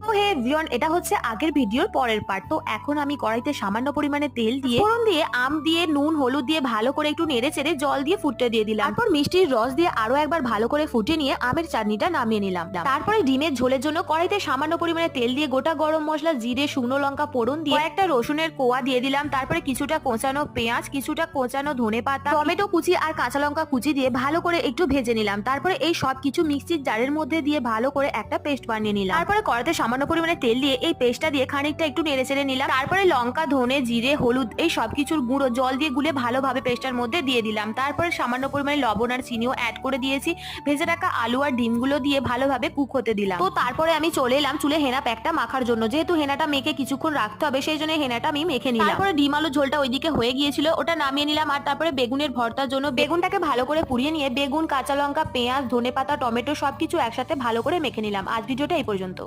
তো হে এভরিওয়ান, এটা হচ্ছে আগের ভিডিওর পরের পার্ট। তো এখন আমি কড়াইতে সামান্য পরিমাণে তেল দিয়ে ফোড়ন দিয়ে আম দিয়ে নুন হলুদ দিয়ে ভালো করে একটু নেড়ে চেড়ে জল দিয়ে ফুটতে দিয়ে দিলাম। তারপর মিষ্টির রস দিয়ে আরো একবার ভালো করে ফুটে নিয়ে আমের চাটনিটা নামিয়ে নিলাম। তারপরে ডিমের ঝোলের জন্য কড়াইতে সামান্য পরিমাণে তেল দিয়ে গোটা গরম মশলা জিরে শুকনো লঙ্কা ফোড়ন দিয়ে একটা রসুনের কোয়া দিয়ে দিলাম। তারপরে কিছুটা কোঁচানো পেঁয়াজ কিছুটা কোঁচানো ধনেপাতা টমেটো কুচি আর কাঁচা লঙ্কা কুচি দিয়ে ভালো করে একটু ভেজে নিলাম। তারপরে এই সব কিছু মিক্সির জারের মধ্যে দিয়ে ভালো করে একটা পেস্ট বানিয়ে নিলাম। তারপরে কড়াইতে সামান্য পরিমাণে তেল দিয়ে এই পেস্টটা দিয়ে খানিকটা একটু নেড়ে চেড়ে নিলাম। তারপরে লঙ্কা ধনে জিরে হলুদ এই সবকিছুর গুঁড়ো জল দিয়ে গুলে ভালোভাবে পেস্টটার মধ্যে দিয়ে দিলাম। তারপরে সামান্য পরিমাণে লবণ আর চিনিও অ্যাড করে দিয়েছি। ভেজে রাখা আলু আর ডিমগুলো দিয়ে ভালোভাবে কুক হতে দিলাম। তো তারপরে আমি চলে এলাম চুলে হেনা প্যাকটা মাখার জন্য। যেহেতু হেনাটা মেখে কিছুক্ষণ রাখতে হবে সেই জন্য হেনাটা আমি মেখে নিলাম। তারপরে ডিম আলু ঝোলটা ওইদিকে হয়ে গিয়েছিল, ওটা নামিয়ে নিলাম। আর তারপরে বেগুনের ভর্তার জন্য বেগুনটাকে ভালো করে পুড়িয়ে নিয়ে বেগুন কাঁচা লঙ্কা পেঁয়াজ ধনেপাতা টমেটো সবকিছু একসাথে ভালো করে মেখে নিলাম। আজ ভিডিওটা এই পর্যন্ত।